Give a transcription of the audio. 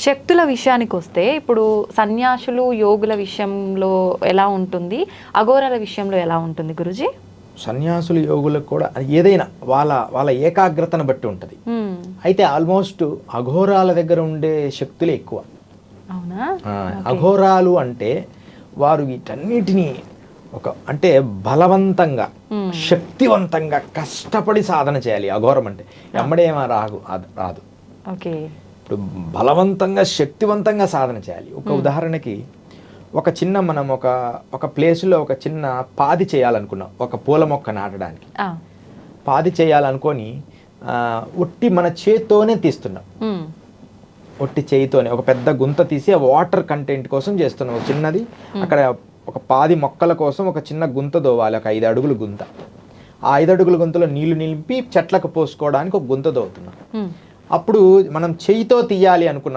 శక్తుల విషయానికి వస్తే ఇప్పుడు సన్యాసులు యోగుల విషయంలో ఎలా ఉంటుంది, అఘోరాల విషయంలో ఎలా ఉంటుంది గురుజీ? సన్యాసులు యోగులకు కూడా ఏదైనా వాళ్ళ వాళ్ళ ఏకాగ్రతను బట్టి ఉంటుంది. అయితే ఆల్మోస్ట్ అఘోరాల దగ్గర ఉండే శక్తులే ఎక్కువ. అవునా? అఘోరాలు అంటే వారు వీటన్నిటినీ అంటే బలవంతంగా శక్తివంతంగా కష్టపడి సాధన చేయాలి. అఘోరం అంటే ఎమ్మడేమో రాదు. ఓకే. ఇప్పుడు బలవంతంగా శక్తివంతంగా సాధన చేయాలి. ఒక ఉదాహరణకి మనం ఒక ప్లేస్లో ఒక చిన్న పాది చేయాలనుకున్నాం, ఒక పూల మొక్క నాటడానికి. పాది చేయాలనుకొని ఒట్టి మన చేత్తోనే తీస్తున్నాం. ఒట్టి చేయితోనే ఒక పెద్ద గుంత తీసి ఆ వాటర్ కంటెంట్ కోసం చేస్తున్నాం. ఒక చిన్నది అక్కడ ఒక పాది మొక్కల కోసం ఒక చిన్న గుంత దోవాలి, ఒక 5 అడుగుల గుంత. ఆ 5 అడుగుల గుంతలో నీళ్లు నింపి చెట్లకు పోసుకోవడానికి ఒక గుంత దోవుతున్నాం. అప్పుడు మనం చేయితో తీయాలి అనుకున్నాం